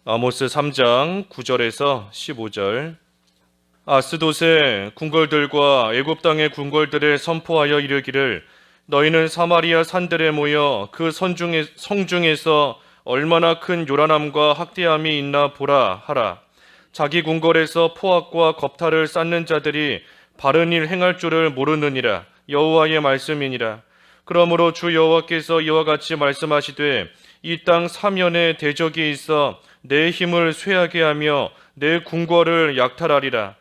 아모스 3장 9절에서 15절. 아스돗의 궁궐들과 애굽 땅의 궁궐들에 선포하여 이르기를 너희는 사마리아 산들에 모여 그 성중에서 얼마나 큰 요란함과 학대함이 있나 보라 하라. 자기 궁궐에서 포악과 겁탈을 쌓는 자들이 바른 일 행할 줄을 모르느니라. 여호와의 말씀이니라. 그러므로 주 여호와께서 이와 같이 말씀하시되 이 땅 사면에 대적이 있어 내 힘을 쇠하게 하며 내 궁궐을 약탈하리라.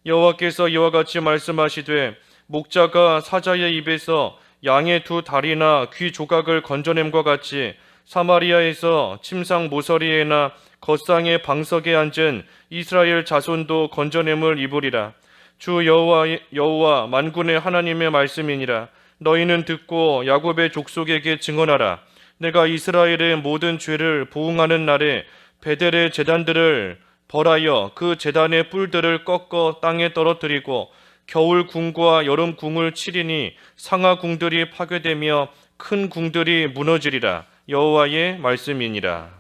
여호와께서 이와 같이 말씀하시되 목자가 사자의 입에서 양의 두 다리나 귀 조각을 건져냄과 같이 사마리아에서 침상 모서리에나 겉상의 방석에 앉은 이스라엘 자손도 건져냄을 입으리라. 주 여호와 만군의 하나님의 말씀이니라. 너희는 듣고 야곱의 족속에게 증언하라. 내가 이스라엘의 모든 죄를 보응하는 날에 베델의 제단들을 벌하여 그 제단의 뿔들을 꺾어 땅에 떨어뜨리고 겨울 궁과 여름 궁을 치리니 상하 궁들이 파괴되며 큰 궁들이 무너지리라. 여호와의 말씀이니라.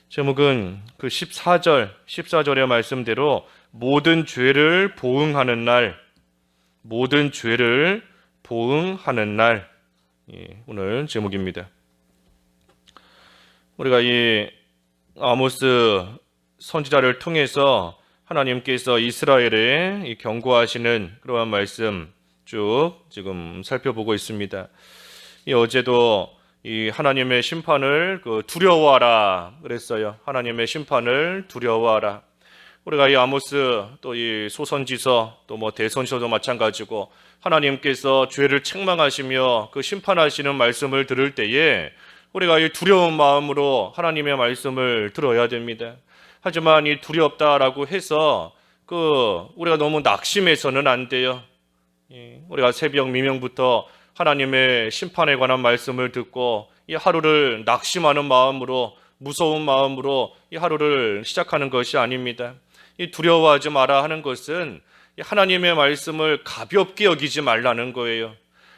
제목은 그 14절의 말씀대로 모든 죄를 보응하는 날, 모든 죄를 보응하는 날, 오늘 제목입니다. 우리가 이 아모스 선지자를 통해서 하나님께서 이스라엘에 경고하시는 그러한 말씀 쭉 지금 살펴보고 있습니다. 어제도 이 하나님의 심판을 두려워하라 그랬어요. 하나님의 심판을 두려워하라. 우리가 이 아모스 또 이 소선지서 또 뭐 대선지서도 마찬가지고 하나님께서 죄를 책망하시며 그 심판하시는 말씀을 들을 때에 우리가 이 두려운 마음으로 하나님의 말씀을 들어야 됩니다. 하지만 이 두렵다라고 해서 우리가 너무 낙심해서는 안 돼요. 우리가 새벽 미명부터 하나님의 심판에 관한 말씀을 듣고 이 하루를 낙심하는 마음으로, 무서운 마음으로 이 하루를 시작하는 것이 아닙니다. 이 두려워하지 마라 하는 것은 하나님의 말씀을 가볍게 여기지 말라는 거예요.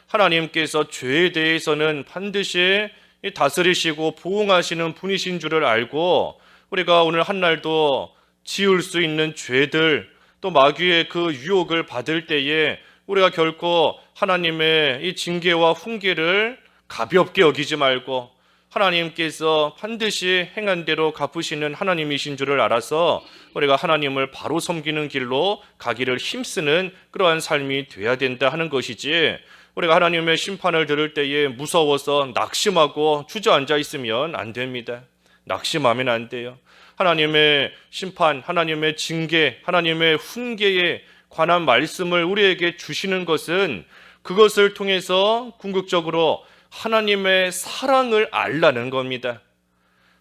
하나님께서 죄에 대해서는 반드시 다스리시고 보응하시는 분이신 줄을 알고 우리가 오늘 한 날도 지을 수 있는 죄들 또 마귀의 그 유혹을 받을 때에 우리가 결코 하나님의 이 징계와 훈계를 가볍게 여기지 말고 하나님께서 반드시 행한 대로 갚으시는 하나님이신 줄을 알아서 우리가 하나님을 바로 섬기는 길로 가기를 힘쓰는 그러한 삶이 돼야 된다 하는 것이지, 우리가 하나님의 심판을 들을 때에 무서워서 낙심하고 주저앉아 있으면 안 됩니다. 낙심하면 안 돼요. 하나님의 심판, 하나님의 징계, 하나님의 훈계에 관한 말씀을 우리에게 주시는 것은 그것을 통해서 궁극적으로 하나님의 사랑을 알라는 겁니다.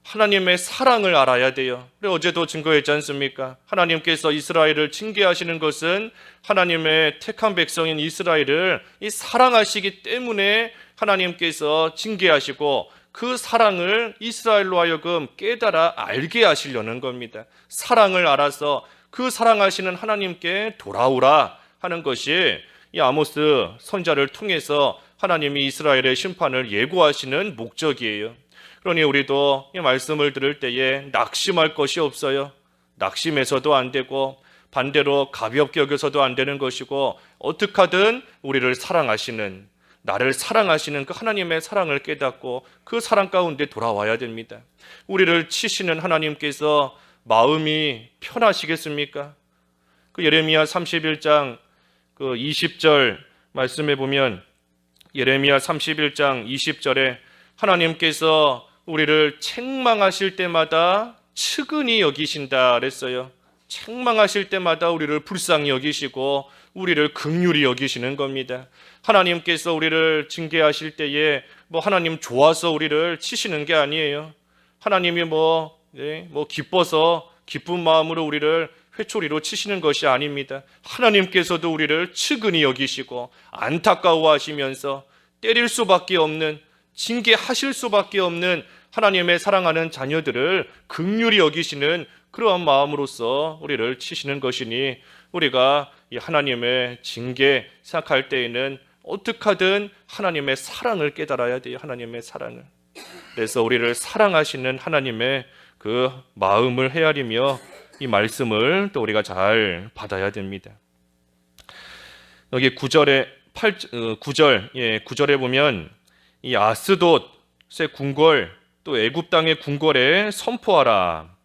하나님의 사랑을 알아야 돼요. 그리고 어제도 증거했지 않습니까? 하나님께서 이스라엘을 징계하시는 것은 하나님의 택한 백성인 이스라엘을 사랑하시기 때문에 하나님께서 징계하시고 그 사랑을 이스라엘로 하여금 깨달아 알게 하시려는 겁니다. 사랑을 알아서 그 사랑하시는 하나님께 돌아오라 하는 것이 이 아모스 선자를 통해서 하나님이 이스라엘의 심판을 예고하시는 목적이에요. 그러니 우리도 이 말씀을 들을 때에 낙심할 것이 없어요. 낙심해서도 안 되고 반대로 가볍게 여겨서도 안 되는 것이고, 어떻게 하든 우리를 사랑하시는, 나를 사랑하시는 그 하나님의 사랑을 깨닫고 그 사랑 가운데 돌아와야 됩니다. 우리를 치시는 하나님께서 마음이 편하시겠습니까? 예레미야 31장 20절 말씀해 보면, 예레미야 31장 20절에 하나님께서 우리를 책망하실 때마다 측은히 여기신다 그랬어요. 책망하실 때마다 우리를 불쌍히 여기시고 우리를 긍휼히 여기시는 겁니다. 하나님께서 우리를 징계하실 때에 하나님 좋아서 우리를 치시는 게 아니에요. 하나님이 기뻐서 기쁜 마음으로 우리를 회초리로 치시는 것이 아닙니다. 하나님께서도 우리를 측은히 여기시고 안타까워하시면서 때릴 수밖에 없는, 징계하실 수밖에 없는 하나님의 사랑하는 자녀들을 긍휼히 여기시는 그러한 마음으로서 우리를 치시는 것이니, 우리가 이 하나님의 징계 생각할 때에는 어떻게 하든 하나님의 사랑을 깨달아야 돼요. 하나님의 사랑을. 그래서 우리를 사랑하시는 하나님의 그 마음을 헤아리며 이 말씀을 또 우리가 잘 받아야 됩니다. 여기 9절에 9절에 보면 이 아스돗의 궁궐 또 애굽 땅의 궁궐에 선포하라.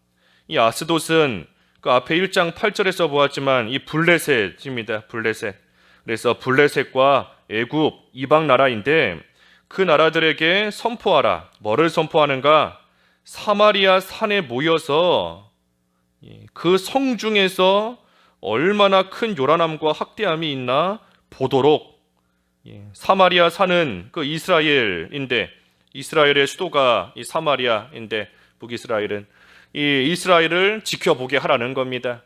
이 아스돗은 그 앞에 1장 8절에서 보았지만 이 블레셋입니다. 블레셋. 그래서 블레셋과 애굽 이방 나라인데 그 나라들에게 선포하라. 뭐를 선포하는가? 사마리아 산에 모여서 그 성 중에서 얼마나 큰 요란함과 학대함이 있나 보도록. 사마리아 산은 그 이스라엘인데 이스라엘의 수도가 이 사마리아인데 북이스라엘은 이 이스라엘을 지켜보게 하라는 겁니다.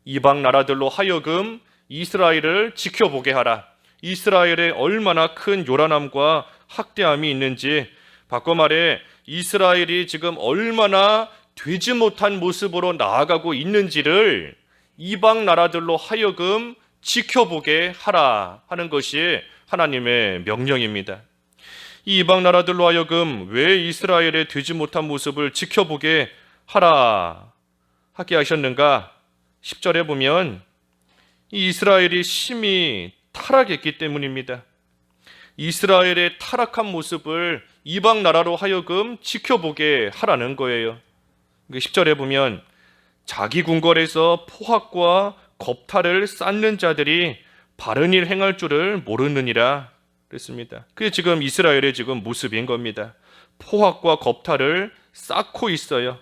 이방 나라들로 하여금 이스라엘을 지켜보게 하라. 이스라엘에 얼마나 큰 요란함과 학대함이 있는지, 바꿔 말해 이스라엘이 지금 얼마나 되지 못한 모습으로 나아가고 있는지를 이방 나라들로 하여금 지켜보게 하라 하는 것이 하나님의 명령입니다. 이 이방 나라들로 하여금 왜 이스라엘의 되지 못한 모습을 지켜보게 하라 하게 하셨는가? 10절에 보면 이 이스라엘이 심히 타락했기 때문입니다. 이스라엘의 타락한 모습을 이방 나라로 하여금 지켜보게 하라는 거예요. 10절에 보면 자기 궁궐에서 포학과 겁탈을 쌓는 자들이 바른 일 행할 줄을 모르느니라 그랬습니다. 그게 지금 이스라엘의 지금 모습인 겁니다. 포학과 겁탈을 쌓고 있어요.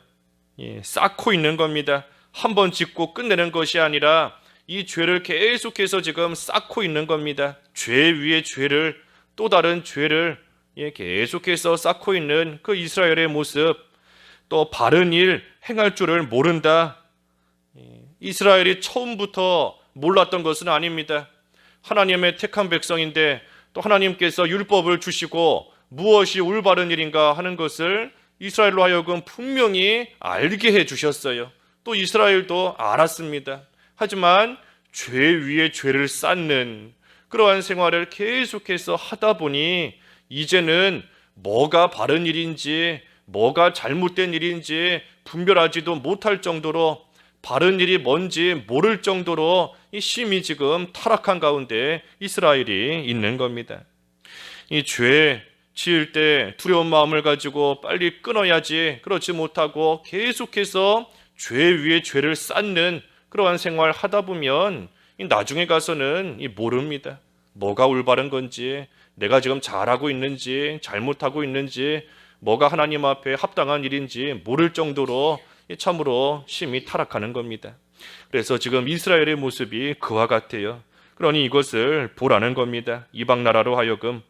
쌓고 있는 겁니다. 한번 짓고 끝내는 것이 아니라 이 죄를 계속해서 지금 쌓고 있는 겁니다. 죄 위에 죄를, 또 다른 죄를 계속해서 쌓고 있는 그 이스라엘의 모습, 또 바른 일 행할 줄을 모른다. 이스라엘이 처음부터 몰랐던 것은 아닙니다. 하나님의 택한 백성인데 또 하나님께서 율법을 주시고 무엇이 올바른 일인가 하는 것을 이스라엘로 하여금 분명히 알게 해주셨어요. 또 이스라엘도 알았습니다. 하지만 죄 위에 죄를 쌓는 그러한 생활을 계속해서 하다 보니 이제는 뭐가 바른 일인지 뭐가 잘못된 일인지 분별하지도 못할 정도로, 바른 일이 뭔지 모를 정도로 이 심히 지금 타락한 가운데 이스라엘이 있는 겁니다. 이 죄 지을 때 두려운 마음을 가지고 빨리 끊어야지, 그렇지 못하고 계속해서 죄 위에 죄를 쌓는 그러한 생활 하다 보면 나중에 가서는 모릅니다. 뭐가 올바른 건지, 내가 지금 잘하고 있는지 잘못하고 있는지, 뭐가 하나님 앞에 합당한 일인지 모를 정도로 참으로 심히 타락하는 겁니다. 그래서 지금 이스라엘의 모습이 그와 같아요. 그러니 이것을 보라는 겁니다. 이방 나라로 하여금.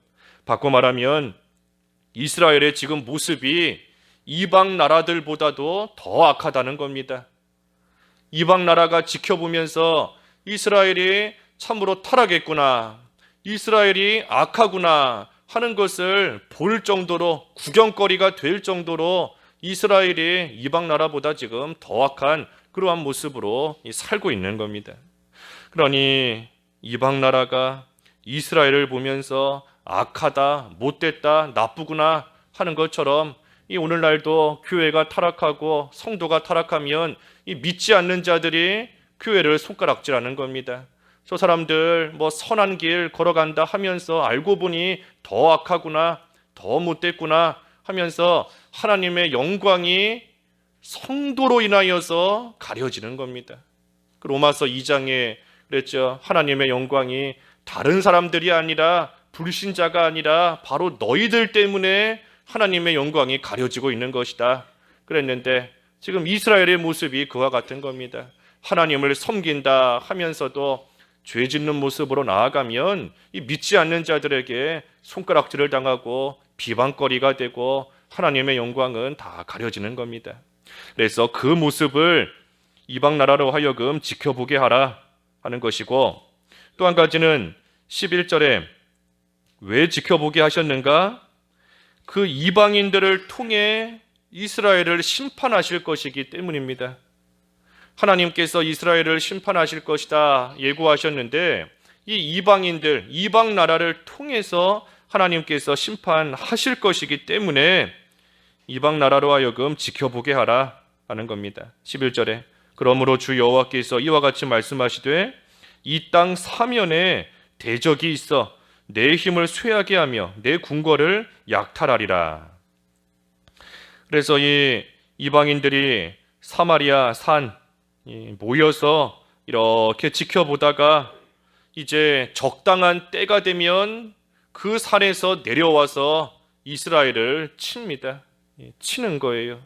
바꿔 말하면 이스라엘의 지금 모습이 이방 나라들보다도 더 악하다는 겁니다. 이방 나라가 지켜보면서 이스라엘이 참으로 타락했구나, 이스라엘이 악하구나 하는 것을 볼 정도로, 구경거리가 될 정도로 이스라엘이 이방 나라보다 지금 더 악한 그러한 모습으로 살고 있는 겁니다. 그러니 이방 나라가 이스라엘을 보면서 악하다, 못됐다, 나쁘구나 하는 것처럼 이 오늘날도 교회가 타락하고 성도가 타락하면 이 믿지 않는 자들이 교회를 손가락질하는 겁니다. 저 사람들 뭐 선한 길 걸어간다 하면서 알고 보니 더 악하구나, 더 못됐구나 하면서 하나님의 영광이 성도로 인하여서 가려지는 겁니다. 로마서 2장에 그랬죠. 하나님의 영광이 다른 사람들이 아니라, 불신자가 아니라 바로 너희들 때문에 하나님의 영광이 가려지고 있는 것이다 그랬는데, 지금 이스라엘의 모습이 그와 같은 겁니다. 하나님을 섬긴다 하면서도 죄 짓는 모습으로 나아가면 이 믿지 않는 자들에게 손가락질을 당하고 비방거리가 되고 하나님의 영광은 다 가려지는 겁니다. 그래서 그 모습을 이방 나라로 하여금 지켜보게 하라 하는 것이고, 또 한 가지는 11절에 왜 지켜보게 하셨는가? 그 이방인들을 통해 이스라엘을 심판하실 것이기 때문입니다. 하나님께서 이스라엘을 심판하실 것이다 예고하셨는데, 이 이방인들, 이방 나라를 통해서 하나님께서 심판하실 것이기 때문에 이방 나라로 하여금 지켜보게 하라 하는 겁니다. 11절에 그러므로 주 여호와께서 이와 같이 말씀하시되 이 땅 사면에 대적이 있어 내 힘을 쇠하게 하며 내 궁궐을 약탈하리라. 그래서 이 이방인들이 사마리아 산 모여서 이렇게 지켜보다가 이제 적당한 때가 되면 그 산에서 내려와서 이스라엘을 칩니다. 치는 거예요.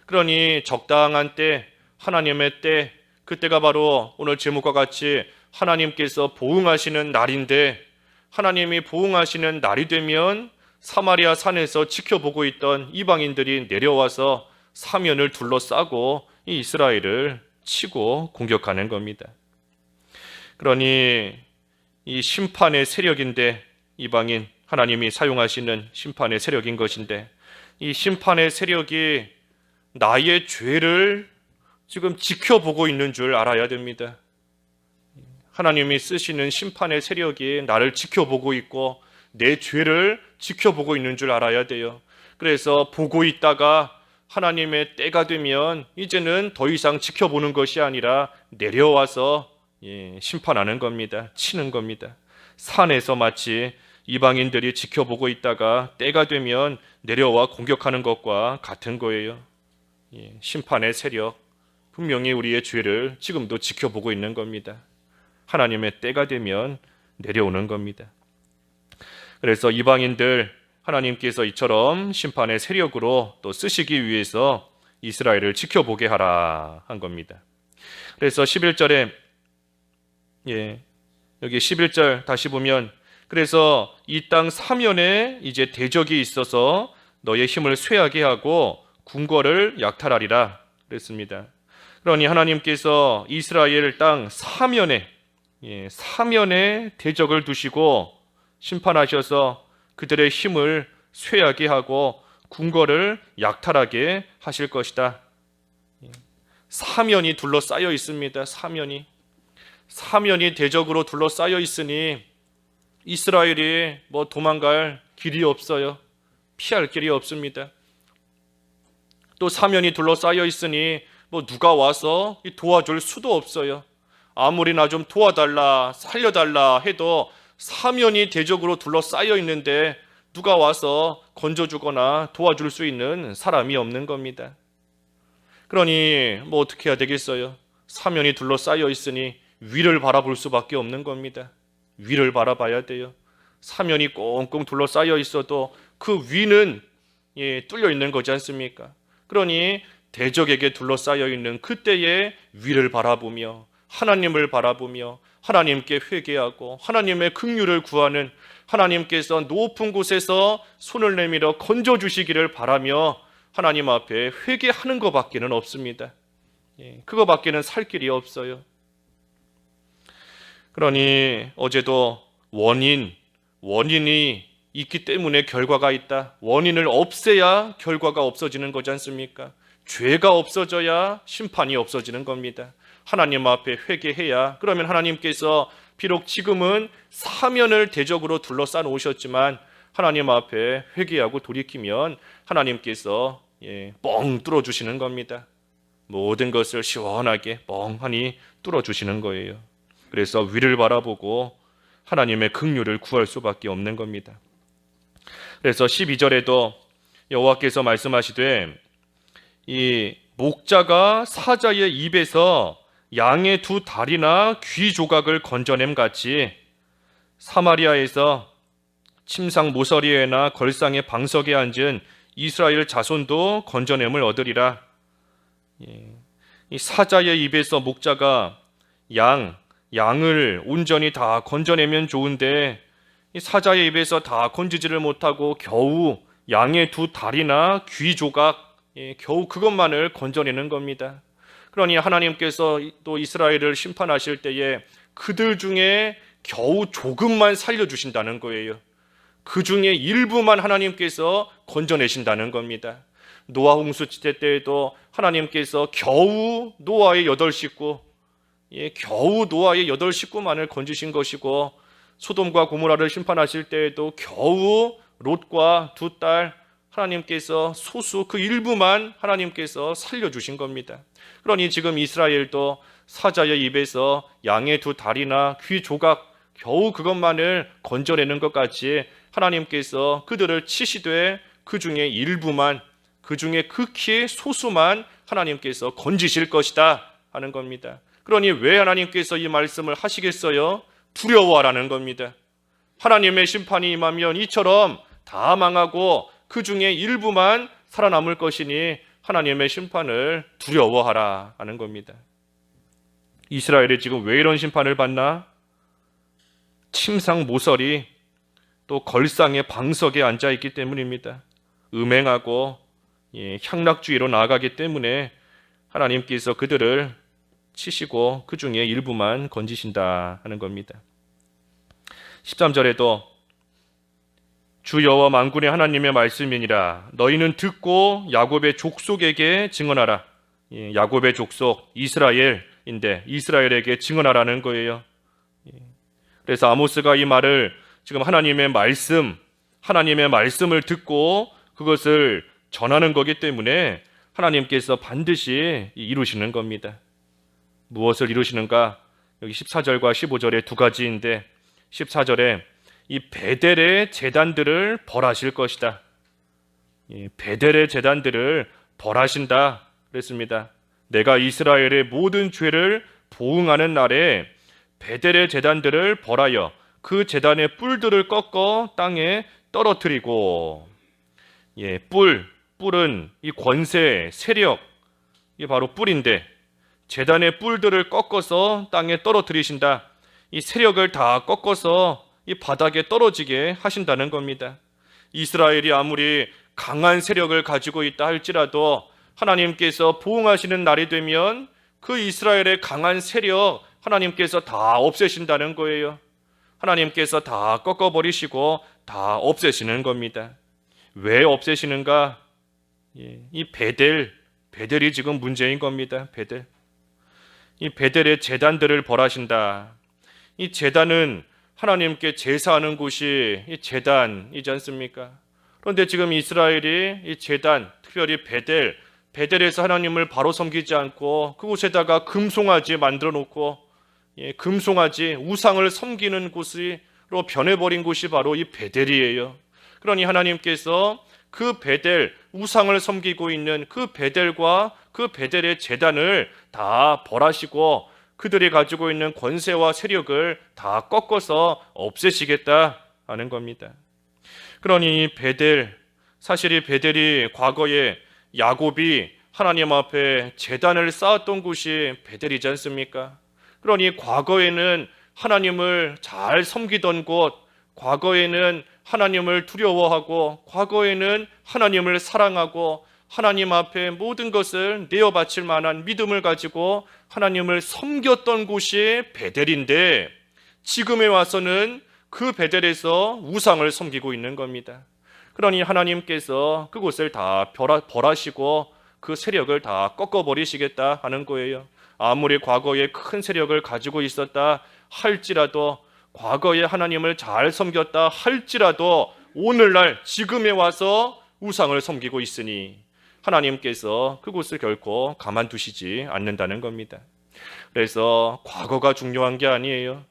그러니 적당한 때, 하나님의 때, 그때가 바로 오늘 제목과 같이 하나님께서 보응하시는 날인데, 하나님이 보응하시는 날이 되면 사마리아 산에서 지켜보고 있던 이방인들이 내려와서 사면을 둘러싸고 이 이스라엘을 치고 공격하는 겁니다. 그러니 이 심판의 세력인데, 이방인 하나님이 사용하시는 심판의 세력인 것인데, 이 심판의 세력이 나의 죄를 지금 지켜보고 있는 줄 알아야 됩니다. 하나님이 쓰시는 심판의 세력이 나를 지켜보고 있고 내 죄를 지켜보고 있는 줄 알아야 돼요. 그래서 보고 있다가 하나님의 때가 되면 이제는 더 이상 지켜보는 것이 아니라 내려와서 심판하는 겁니다. 치는 겁니다. 산에서 마치 이방인들이 지켜보고 있다가 때가 되면 내려와 공격하는 것과 같은 거예요. 심판의 세력, 분명히 우리의 죄를 지금도 지켜보고 있는 겁니다. 하나님의 때가 되면 내려오는 겁니다. 그래서 이방인들 하나님께서 이처럼 심판의 세력으로 또 쓰시기 위해서 이스라엘을 지켜보게 하라 한 겁니다. 그래서 11절에 여기 11절 다시 보면 그래서 이 땅 사면에 이제 대적이 있어서 너의 힘을 쇠하게 하고 궁궐을 약탈하리라 그랬습니다. 그러니 하나님께서 이스라엘 땅 사면에 대적을 두시고 심판하셔서 그들의 힘을 쇠하게 하고 궁궐을 약탈하게 하실 것이다. 사면이 둘러싸여 있습니다. 사면이 대적으로 둘러싸여 있으니 이스라엘이 도망갈 길이 없어요. 피할 길이 없습니다. 또 사면이 둘러싸여 있으니 누가 와서 도와줄 수도 없어요. 아무리 나 좀 도와달라, 살려달라 해도 사면이 대적으로 둘러싸여 있는데 누가 와서 건져주거나 도와줄 수 있는 사람이 없는 겁니다. 그러니 어떻게 해야 되겠어요? 사면이 둘러싸여 있으니 위를 바라볼 수밖에 없는 겁니다. 위를 바라봐야 돼요. 사면이 꽁꽁 둘러싸여 있어도 그 위는 뚫려 있는 거지 않습니까? 그러니 대적에게 둘러싸여 있는 그때의 위를 바라보며 하나님을 바라보며 하나님께 회개하고 하나님의 긍휼을 구하는, 하나님께서 높은 곳에서 손을 내밀어 건져주시기를 바라며 하나님 앞에 회개하는 것밖에는 없습니다. 그거밖에는 살 길이 없어요. 그러니 어제도 원인이 있기 때문에 결과가 있다. 원인을 없애야 결과가 없어지는 거지 않습니까? 죄가 없어져야 심판이 없어지는 겁니다. 하나님 앞에 회개해야, 그러면 하나님께서 비록 지금은 사면을 대적으로 둘러싸 놓으셨지만 하나님 앞에 회개하고 돌이키면 하나님께서 뻥 뚫어주시는 겁니다. 모든 것을 시원하게 뻥하니 뚫어주시는 거예요. 그래서 위를 바라보고 하나님의 긍휼을 구할 수밖에 없는 겁니다. 그래서 12절에도 여호와께서 말씀하시되 이 목자가 사자의 입에서 양의 두 다리나 귀 조각을 건져냄 같이 사마리아에서 침상 모서리에나 걸상의 방석에 앉은 이스라엘 자손도 건져냄을 얻으리라. 이 사자의 입에서 목자가 양을 온전히 다 건져내면 좋은데 이 사자의 입에서 다 건지지를 못하고 겨우 양의 두 다리나 귀 조각, 겨우 그것만을 건져내는 겁니다. 그러니 하나님께서 또 이스라엘을 심판하실 때에 그들 중에 겨우 조금만 살려주신다는 거예요. 그 중에 일부만 하나님께서 건져내신다는 겁니다. 노아 홍수 시대 때에도 하나님께서 겨우 노아의 8식구, 겨우 노아의 8식구만을 건지신 것이고, 소돔과 고모라를 심판하실 때에도 겨우 롯과 두 딸, 하나님께서 소수 그 일부만 하나님께서 살려주신 겁니다. 그러니 지금 이스라엘도 사자의 입에서 양의 두 다리나 귀 조각 겨우 그것만을 건져내는 것 같이 하나님께서 그들을 치시되 그 중에 일부만, 그 중에 극히 소수만 하나님께서 건지실 것이다 하는 겁니다. 그러니 왜 하나님께서 이 말씀을 하시겠어요? 두려워하라는 겁니다. 하나님의 심판이 임하면 이처럼 다 망하고 그 중에 일부만 살아남을 것이니 하나님의 심판을 두려워하라 하는 겁니다. 이스라엘이 지금 왜 이런 심판을 받나? 침상 모서리 또 걸상의 방석에 앉아있기 때문입니다. 음행하고 향락주의로 나아가기 때문에 하나님께서 그들을 치시고 그 중에 일부만 건지신다 하는 겁니다. 13절에도 주 여호와 만군의 하나님의 말씀이니라 너희는 듣고 야곱의 족속에게 증언하라. 야곱의 족속 이스라엘인데 이스라엘에게 증언하라는 거예요. 그래서 아모스가 이 말을 지금 하나님의 말씀을 듣고 그것을 전하는 거기 때문에 하나님께서 반드시 이루시는 겁니다. 무엇을 이루시는가? 여기 14절과 15절에 두 가지인데 14절에 이 베델의 제단들을 벌하실 것이다. 베델의 제단들을 벌하신다 그랬습니다. 내가 이스라엘의 모든 죄를 보응하는 날에 베델의 제단들을 벌하여 그 제단의 뿔들을 꺾어 땅에 떨어뜨리고 뿔은 이 권세, 세력 이게 바로 뿔인데 제단의 뿔들을 꺾어서 땅에 떨어뜨리신다. 이 세력을 다 꺾어서 이 바닥에 떨어지게 하신다는 겁니다. 이스라엘이 아무리 강한 세력을 가지고 있다 할지라도 하나님께서 보응하시는 날이 되면 그 이스라엘의 강한 세력 하나님께서 다 없애신다는 거예요. 하나님께서 다 꺾어버리시고 다 없애시는 겁니다. 왜 없애시는가? 이 베델이 지금 문제인 겁니다. 이 베델의 제단들을 벌하신다. 이 제단은 하나님께 제사하는 곳이 이 제단이지 않습니까? 그런데 지금 이스라엘이 이 제단, 특별히 베델에서 하나님을 바로 섬기지 않고 그곳에다가 금송아지 만들어 놓고 금송아지, 우상을 섬기는 곳으로 변해버린 곳이 바로 이 베델이에요. 그러니 하나님께서 그 베델, 우상을 섬기고 있는 그 베델과 그 베델의 제단을 다 벌하시고 그들이 가지고 있는 권세와 세력을 다 꺾어서 없애시겠다 하는 겁니다. 그러니 사실 이 베델이 과거에 야곱이 하나님 앞에 제단을 쌓았던 곳이 베델이지 않습니까? 그러니 과거에는 하나님을 잘 섬기던 곳, 과거에는 하나님을 두려워하고 과거에는 하나님을 사랑하고 하나님 앞에 모든 것을 내어 바칠 만한 믿음을 가지고 하나님을 섬겼던 곳이 베델인데 지금에 와서는 그 베델에서 우상을 섬기고 있는 겁니다. 그러니 하나님께서 그곳을 다 벌하시고 그 세력을 다 꺾어버리시겠다 하는 거예요. 아무리 과거에 큰 세력을 가지고 있었다 할지라도 과거에 하나님을 잘 섬겼다 할지라도 오늘날 지금에 와서 우상을 섬기고 있으니 하나님께서 그곳을 결코 가만두시지 않는다는 겁니다. 그래서 과거가 중요한 게 아니에요.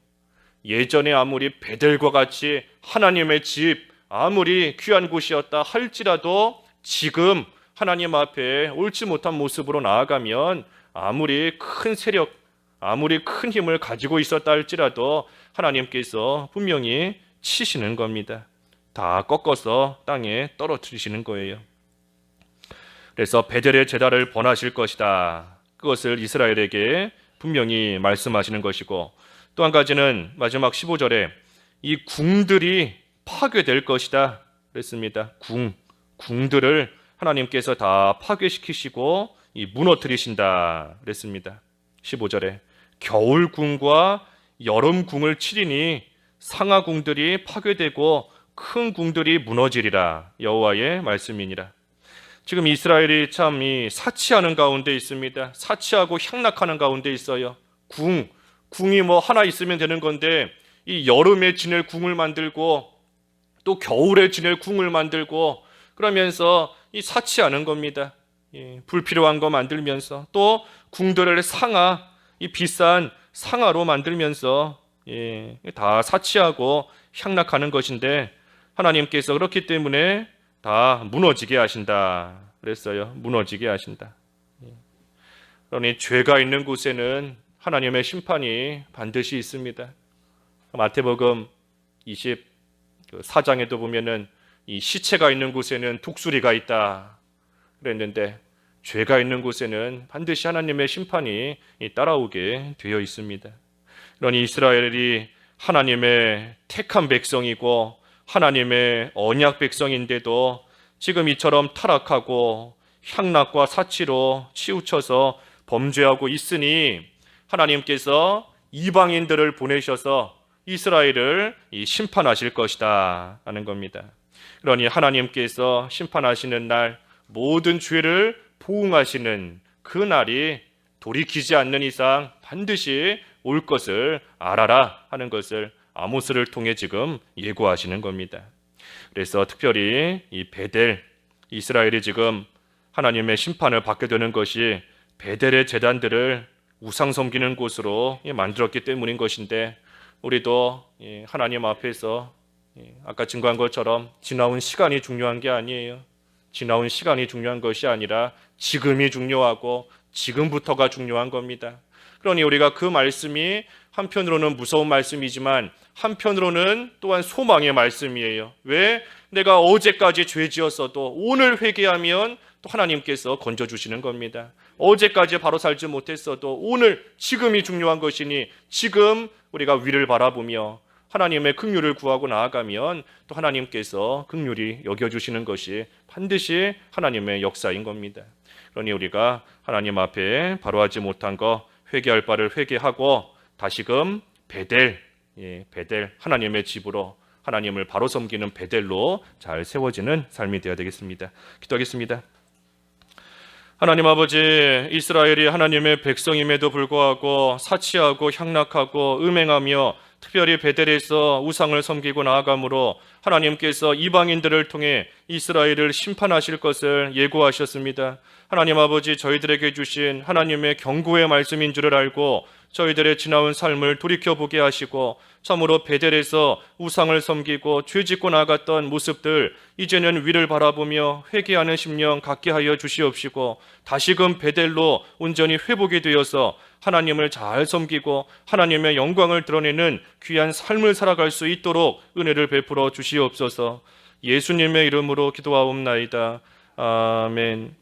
예전에 아무리 베델과 같이 하나님의 집 아무리 귀한 곳이었다 할지라도 지금 하나님 앞에 옳지 못한 모습으로 나아가면 아무리 큰 세력, 아무리 큰 힘을 가지고 있었다 할지라도 하나님께서 분명히 치시는 겁니다. 다 꺾어서 땅에 떨어뜨리시는 거예요. 그래서 베델의 제단을 번하실 것이다. 그것을 이스라엘에게 분명히 말씀하시는 것이고 또 한 가지는 마지막 15절에 이 궁들이 파괴될 것이다 그랬습니다. 궁들을 하나님께서 다 파괴시키시고 무너뜨리신다 그랬습니다. 15절에 겨울궁과 여름궁을 치리니 상하궁들이 파괴되고 큰 궁들이 무너지리라 여호와의 말씀이니라. 지금 이스라엘이 참 사치하는 가운데 있습니다. 사치하고 향락하는 가운데 있어요. 궁이 뭐 하나 있으면 되는 건데 이 여름에 지낼 궁을 만들고 또 겨울에 지낼 궁을 만들고 그러면서 이 사치하는 겁니다. 예, 불필요한 거 만들면서 또 궁들을 상하, 이 비싼 상하로 만들면서 예, 다 사치하고 향락하는 것인데 하나님께서 그렇기 때문에 다 무너지게 하신다 그랬어요. 무너지게 하신다. 그러니 죄가 있는 곳에는 하나님의 심판이 반드시 있습니다. 마태복음 24장에도 보면은 이 시체가 있는 곳에는 독수리가 있다 그랬는데 죄가 있는 곳에는 반드시 하나님의 심판이 따라오게 되어 있습니다. 그러니 이스라엘이 하나님의 택한 백성이고 하나님의 언약 백성인데도 지금 이처럼 타락하고 향락과 사치로 치우쳐서 범죄하고 있으니 하나님께서 이방인들을 보내셔서 이스라엘을 심판하실 것이다 하는 겁니다. 그러니 하나님께서 심판하시는 날 모든 죄를 보응하시는 그 날이 돌이키지 않는 이상 반드시 올 것을 알아라 하는 것을 아모스를 통해 지금 예고하시는 겁니다. 그래서 특별히 이 베델, 이스라엘이 지금 하나님의 심판을 받게 되는 것이 베델의 제단들을 우상 섬기는 곳으로 만들었기 때문인 것인데 우리도 하나님 앞에서 아까 증거한 것처럼 지나온 시간이 중요한 게 아니에요. 지나온 시간이 중요한 것이 아니라 지금이 중요하고 지금부터가 중요한 겁니다. 그러니 우리가 그 말씀이 한편으로는 무서운 말씀이지만 한편으로는 또한 소망의 말씀이에요. 왜? 내가 어제까지 죄 지었어도 오늘 회개하면 또 하나님께서 건져주시는 겁니다. 어제까지 바로 살지 못했어도 오늘 지금이 중요한 것이니 지금 우리가 위를 바라보며 하나님의 긍휼을 구하고 나아가면 또 하나님께서 긍휼히 여겨주시는 것이 반드시 하나님의 역사인 겁니다. 그러니 우리가 하나님 앞에 바로하지 못한 거 회개할 바를 회개하고 다시금 베델 하나님의 집으로 하나님을 바로 섬기는 베델로 잘 세워지는 삶이 되어야 되겠습니다. 기도하겠습니다. 하나님 아버지, 이스라엘이 하나님의 백성임에도 불구하고 사치하고 향락하고 음행하며 특별히 베델에서 우상을 섬기고 나아가므로 하나님께서 이방인들을 통해 이스라엘을 심판하실 것을 예고하셨습니다. 하나님 아버지, 저희들에게 주신 하나님의 경고의 말씀인 줄을 알고 저희들의 지나온 삶을 돌이켜보게 하시고 참으로 베델에서 우상을 섬기고 죄짓고 나갔던 모습들 이제는 위를 바라보며 회개하는 심령 갖게 하여 주시옵시고 다시금 베델로 온전히 회복이 되어서 하나님을 잘 섬기고 하나님의 영광을 드러내는 귀한 삶을 살아갈 수 있도록 은혜를 베풀어 주시옵소서. 예수님의 이름으로 기도하옵나이다. 아멘.